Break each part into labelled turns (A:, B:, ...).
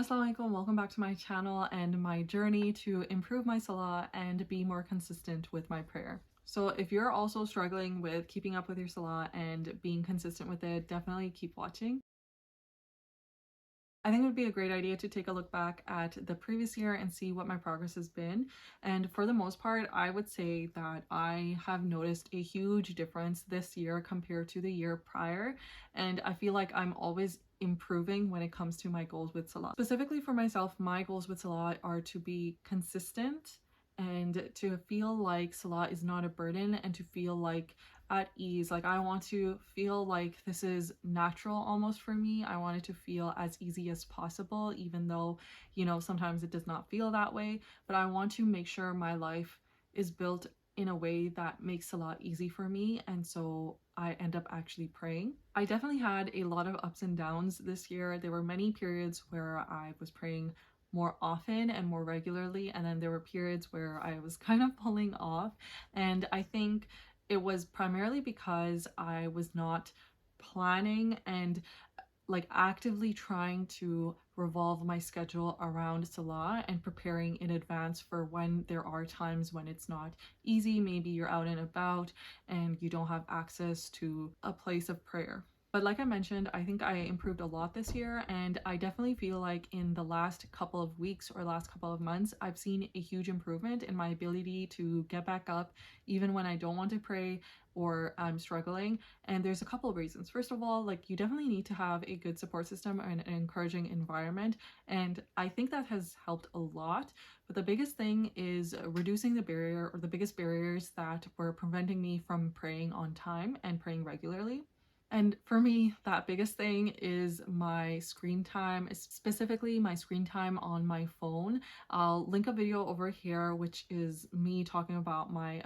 A: Assalamualaikum, welcome back to my channel and my journey to improve my salah and be more consistent with my prayer. So if you're also struggling with keeping up with your salah and being consistent with it, definitely keep watching. I think it would be a great idea to take a look back at the previous year and see what my progress has been. And for the most part, I would say that I have noticed a huge difference this year compared to the year prior. And I feel like I'm always improving when it comes to my goals with Salah. Specifically for myself, my goals with Salah are to be consistent and to feel like Salah is not a burden and to feel like at ease. Like I want to feel like this is natural almost for me. I want it to feel as easy as possible, even though, sometimes it does not feel that way. But I want to make sure my life is built in a way that makes a lot easy for me. And so I end up actually praying. I definitely had a lot of ups and downs this year. There were many periods where I was praying more often and more regularly, and then there were periods where I was kind of pulling off. And I think it was primarily because I was not planning and like actively trying to revolve my schedule around Salah and preparing in advance for when there are times when it's not easy. Maybe you're out and about and you don't have access to a place of prayer. But like I mentioned, I think I improved a lot this year, and I definitely feel like in the last couple of weeks or last couple of months, I've seen a huge improvement in my ability to get back up even when I don't want to pray or I'm struggling. And there's a couple of reasons. First of all, like you definitely need to have a good support system and an encouraging environment. And I think that has helped a lot. But the biggest thing is reducing the barrier, or the biggest barriers that were preventing me from praying on time and praying regularly. And for me, that biggest thing is my screen time, specifically my screen time on my phone. I'll link a video over here, which is me talking about my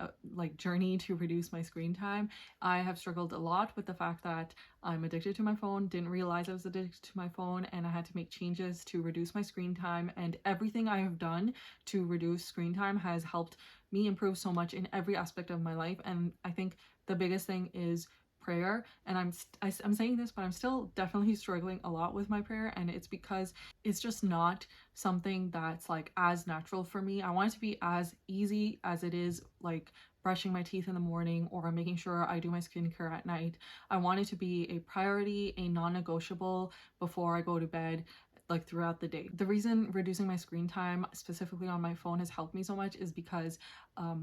A: journey to reduce my screen time. I have struggled a lot with the fact that I'm addicted to my phone, didn't realize I was addicted to my phone, and I had to make changes to reduce my screen time. And everything I have done to reduce screen time has helped me improve so much in every aspect of my life. And I think the biggest thing is prayer. And I'm saying this, but I'm still definitely struggling a lot with my prayer, and it's because it's just not something that's like as natural for me. I want it to be as easy as it is like brushing my teeth in the morning or making sure I do my skincare at night. I want it to be a priority, a non-negotiable before I go to bed, like throughout the day. The reason reducing my screen time specifically on my phone has helped me so much is because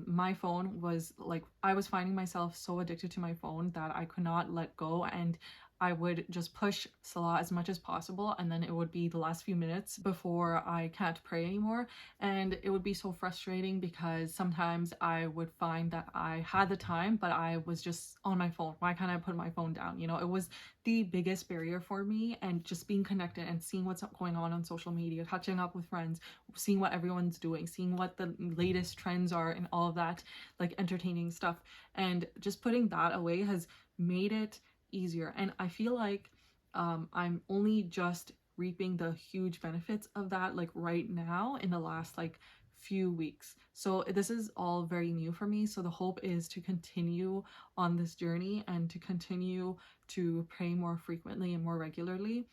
A: my phone was like, I was finding myself so addicted to my phone that I could not let go, and I would just push Salah as much as possible, and then it would be the last few minutes before I can't pray anymore. And it would be so frustrating because sometimes I would find that I had the time, but I was just on my phone. Why can't I put my phone down? It was the biggest barrier for me, and just being connected and seeing what's going on social media, catching up with friends, seeing what everyone's doing, seeing what the latest trends are and all of that like entertaining stuff, and just putting that away has made it easier. And I feel like I'm only just reaping the huge benefits of that like right now in the last like few weeks. So this is all very new for me. So the hope is to continue on this journey and to continue to pray more frequently and more regularly.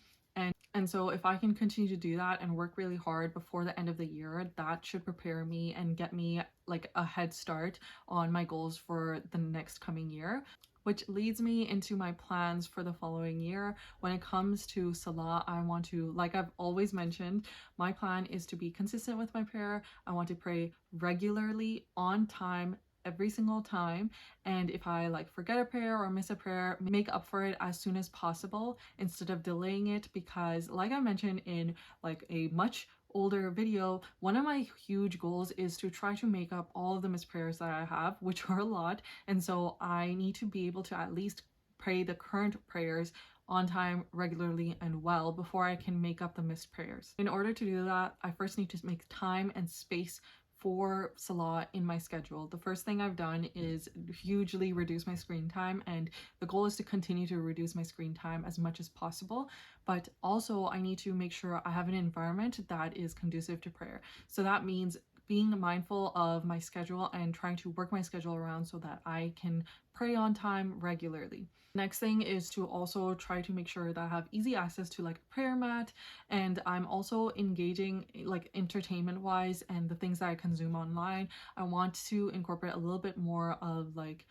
A: And so if I can continue to do that and work really hard before the end of the year, that should prepare me and get me like a head start on my goals for the next coming year. Which leads me into my plans for the following year. When it comes to Salah, I want to, like I've always mentioned, my plan is to be consistent with my prayer. I want to pray regularly, on time, every single time. And if I like forget a prayer or miss a prayer, make up for it as soon as possible instead of delaying it, because like I mentioned in like a much older video, one of my huge goals is to try to make up all of the missed prayers that I have, which are a lot. And so I need to be able to at least pray the current prayers on time, regularly, and well before I can make up the missed prayers. In order to do that, I first need to make time and space for Salah in my schedule. The first thing I've done is hugely reduce my screen time, and the goal is to continue to reduce my screen time as much as possible. But also I need to make sure I have an environment that is conducive to prayer. So that means being mindful of my schedule and trying to work my schedule around so that I can pray on time regularly. Next thing is to also try to make sure that I have easy access to like a prayer mat, and I'm also engaging like entertainment wise and the things that I consume online. I want to incorporate a little bit more of like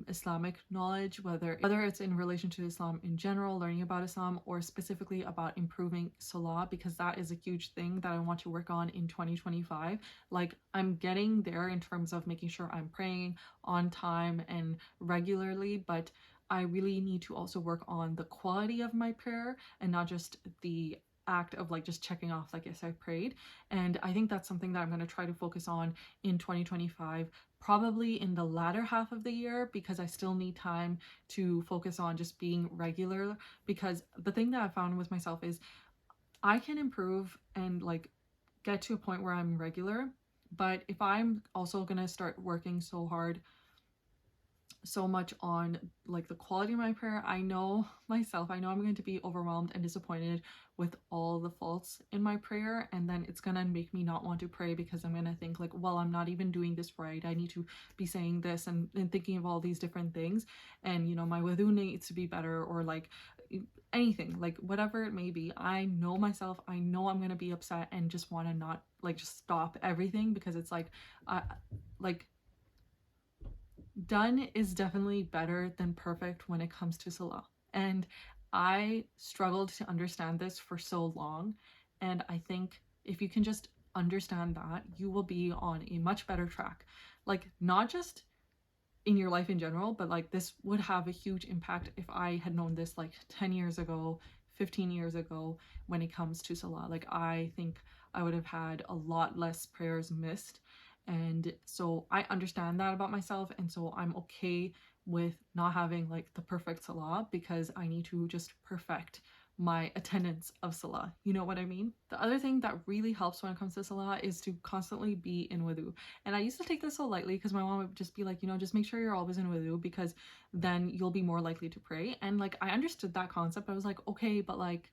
A: Islamic knowledge, whether it's in relation to Islam in general, learning about Islam, or specifically about improving Salah, because that is a huge thing that I want to work on in 2025. Like I'm getting there in terms of making sure I'm praying on time and regularly, but I really need to also work on the quality of my prayer and not just the act of like just checking off like, yes, I prayed. And I think that's something that I'm going to try to focus on in 2025, probably in the latter half of the year, because I still need time to focus on just being regular. Because the thing that I found with myself is I can improve and like get to a point where I'm regular, but if I'm also going to start working so much on like the quality of my prayer, I know myself, I know I'm going to be overwhelmed and disappointed with all the faults in my prayer, and then it's gonna make me not want to pray, because I'm gonna think like, well, I'm not even doing this right, I need to be saying this, and thinking of all these different things, and you know, my wudu needs to be better, or like anything, like whatever it may be. I know myself, I know I'm gonna be upset and just want to not like just stop everything, because it's like like done is definitely better than perfect when it comes to Salah. And I struggled to understand this for so long. And I think if you can just understand that, you will be on a much better track. Like, not just in your life in general, but like this would have a huge impact if I had known this like 10 years ago, 15 years ago, when it comes to Salah. Like, I think I would have had a lot less prayers missed. And so I understand that about myself, and so I'm okay with not having like the perfect Salah, because I need to just perfect my attendance of Salah. You know what I mean? The other thing that really helps when it comes to Salah is to constantly be in wudu. And I used to take this so lightly, because my mom would just be like, you know, just make sure you're always in wudu, because then you'll be more likely to pray. And like, I understood that concept. I was like, okay, but like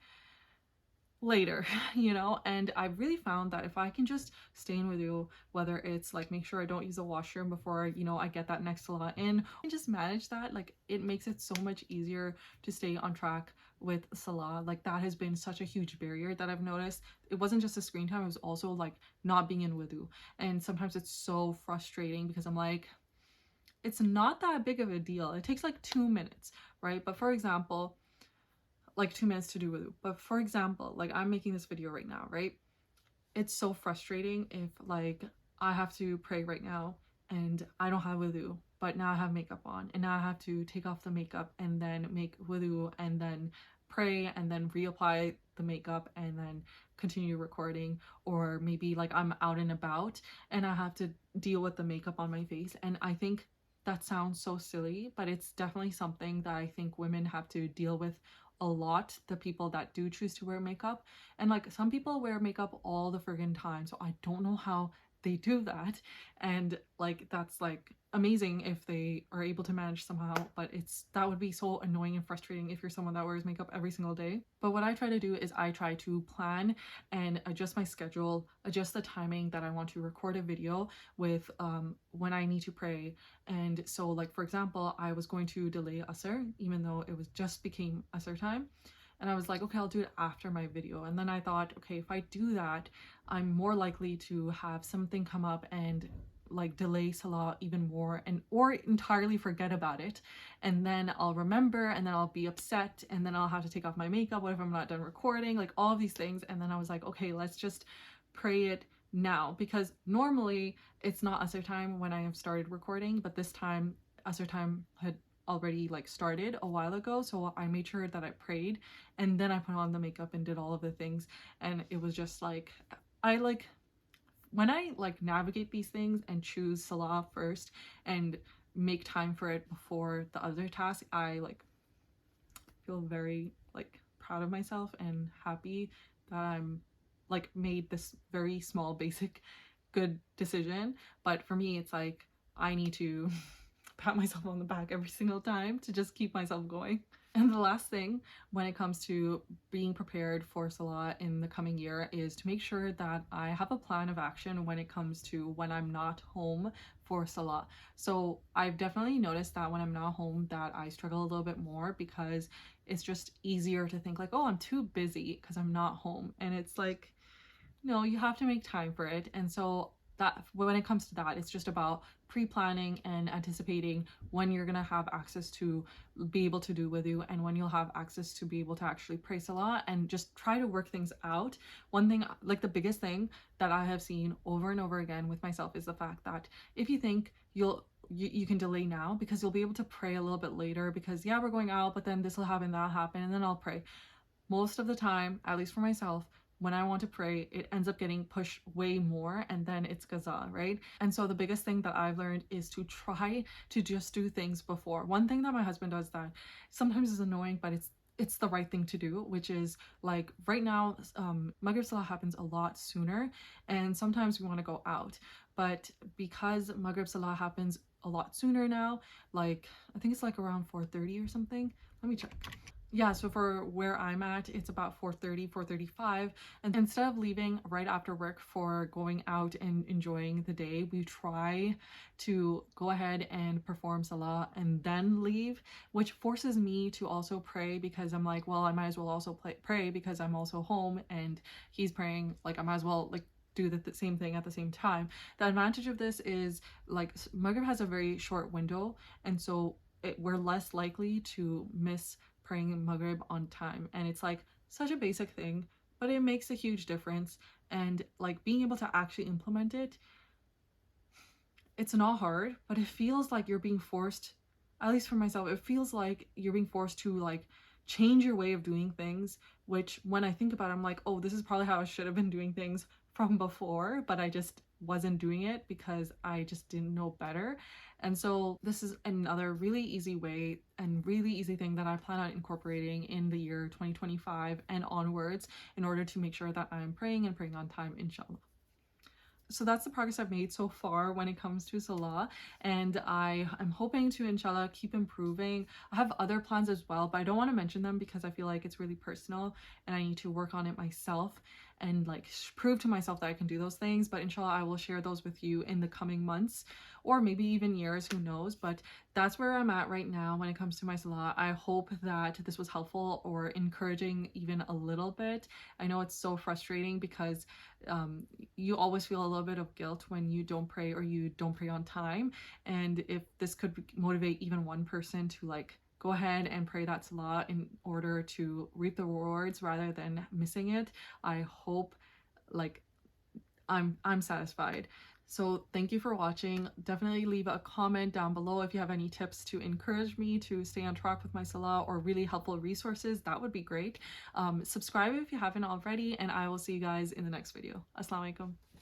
A: later, you know. And I've really found that if I can just stay in wudu, whether it's like make sure I don't use a washroom before, you know, I get that next Salah in, and just manage that, like it makes it so much easier to stay on track with Salah. Like, that has been such a huge barrier that I've noticed. It wasn't just the screen time, it was also like not being in wudu. And sometimes it's so frustrating, because I'm like, it's not that big of a deal, it takes like 2 minutes, right? But for example, like 2 minutes to do wudu. But for example, like I'm making this video right now, right? It's so frustrating if like I have to pray right now and I don't have wudu, but now I have makeup on, and now I have to take off the makeup and then make wudu and then pray and then reapply the makeup and then continue recording. Or maybe like I'm out and about and I have to deal with the makeup on my face. And I think that sounds so silly, but it's definitely something that I think women have to deal with a lot, the people that do choose to wear makeup. And like, some people wear makeup all the friggin' time, so I don't know how they do that. And like, that's like amazing if they are able to manage somehow, but that would be so annoying and frustrating if you're someone that wears makeup every single day. But what I try to do is I try to plan and adjust my schedule, adjust the timing that I want to record a video with when I need to pray. And so like, for example, I was going to delay Asr, even though it was just became Asr time. And I was like, okay, I'll do it after my video. And then I thought, okay, if I do that, I'm more likely to have something come up and like delay Salah even more, and or entirely forget about it. And then I'll remember, and then I'll be upset, and then I'll have to take off my makeup. What if I'm not done recording? Like, all of these things. And then I was like, okay, let's just pray it now, because normally it's not Asr time when I have started recording, but this time Asr time had already like started a while ago, so I made sure that I prayed and then I put on the makeup and did all of the things. And it was just like, I like, when I like navigate these things and choose Salah first and make time for it before the other task, I like feel very like proud of myself and happy that I'm like made this very small basic good decision. But for me, it's like I need to pat myself on the back every single time to just keep myself going. And the last thing when it comes to being prepared for Salah in the coming year is to make sure that I have a plan of action when it comes to when I'm not home for Salah. So I've definitely noticed that when I'm not home that I struggle a little bit more because it's just easier to think like, oh, I'm too busy because I'm not home. And it's like, no, you have to make time for it. And so that when it comes to that, it's just about pre-planning and anticipating when you're gonna have access to be able to do with you and when you'll have access to be able to actually pray Salah, and just try to work things out. One thing, like the biggest thing that I have seen over and over again with myself is the fact that if you think you can delay now because you'll be able to pray a little bit later because yeah, we're going out, but then this will happen, that happen, and then I'll pray. Most of the time, at least for myself, when I want to pray, it ends up getting pushed way more and then it's gaza, right? And so the biggest thing that I've learned is to try to just do things before. One thing that my husband does that sometimes is annoying, but it's the right thing to do, which is like right now, Maghrib Salah happens a lot sooner and sometimes we want to go out. But because Maghrib Salah happens a lot sooner now, like I think it's like around 4:30 or something. Let me check. Yeah, so for where I'm at, it's about 4:30, 4:35. And instead of leaving right after work for going out and enjoying the day, we try to go ahead and perform Salah and then leave, which forces me to also pray because I'm like, well, I might as well also pray because I'm also home and he's praying. Like, I might as well, like, do the same thing at the same time. The advantage of this is like Maghrib has a very short window, and so we're less likely to miss praying Maghrib on time. And it's like such a basic thing, but it makes a huge difference. And like being able to actually implement it, it's not hard, but it feels like you're being forced, at least for myself, it feels like you're being forced to like change your way of doing things, which when I think about it, I'm like, oh, this is probably how I should have been doing things from before, but I just wasn't doing it because I just didn't know better. And so this is another really easy way and really easy thing that I plan on incorporating in the year 2025 and onwards in order to make sure that I'm praying and praying on time, inshallah. So that's the progress I've made so far when it comes to Salah, and I am hoping to inshallah keep improving. I have other plans as well, but I don't want to mention them because I feel like it's really personal and I need to work on it myself and like prove to myself that I can do those things. But inshallah I will share those with you in the coming months or maybe even years, who knows. But that's where I'm at right now when it comes to my Salah. I hope that this was helpful or encouraging even a little bit. I know it's so frustrating because you always feel a little bit of guilt when you don't pray or you don't pray on time. And if this could motivate even one person to like go ahead and pray that Salah in order to reap the rewards rather than missing it, I hope like I'm satisfied. So thank you for watching. Definitely leave a comment down below if you have any tips to encourage me to stay on track with my Salah or really helpful resources. That would be great. Subscribe if you haven't already, and I will see you guys in the next video. Assalamu alaikum.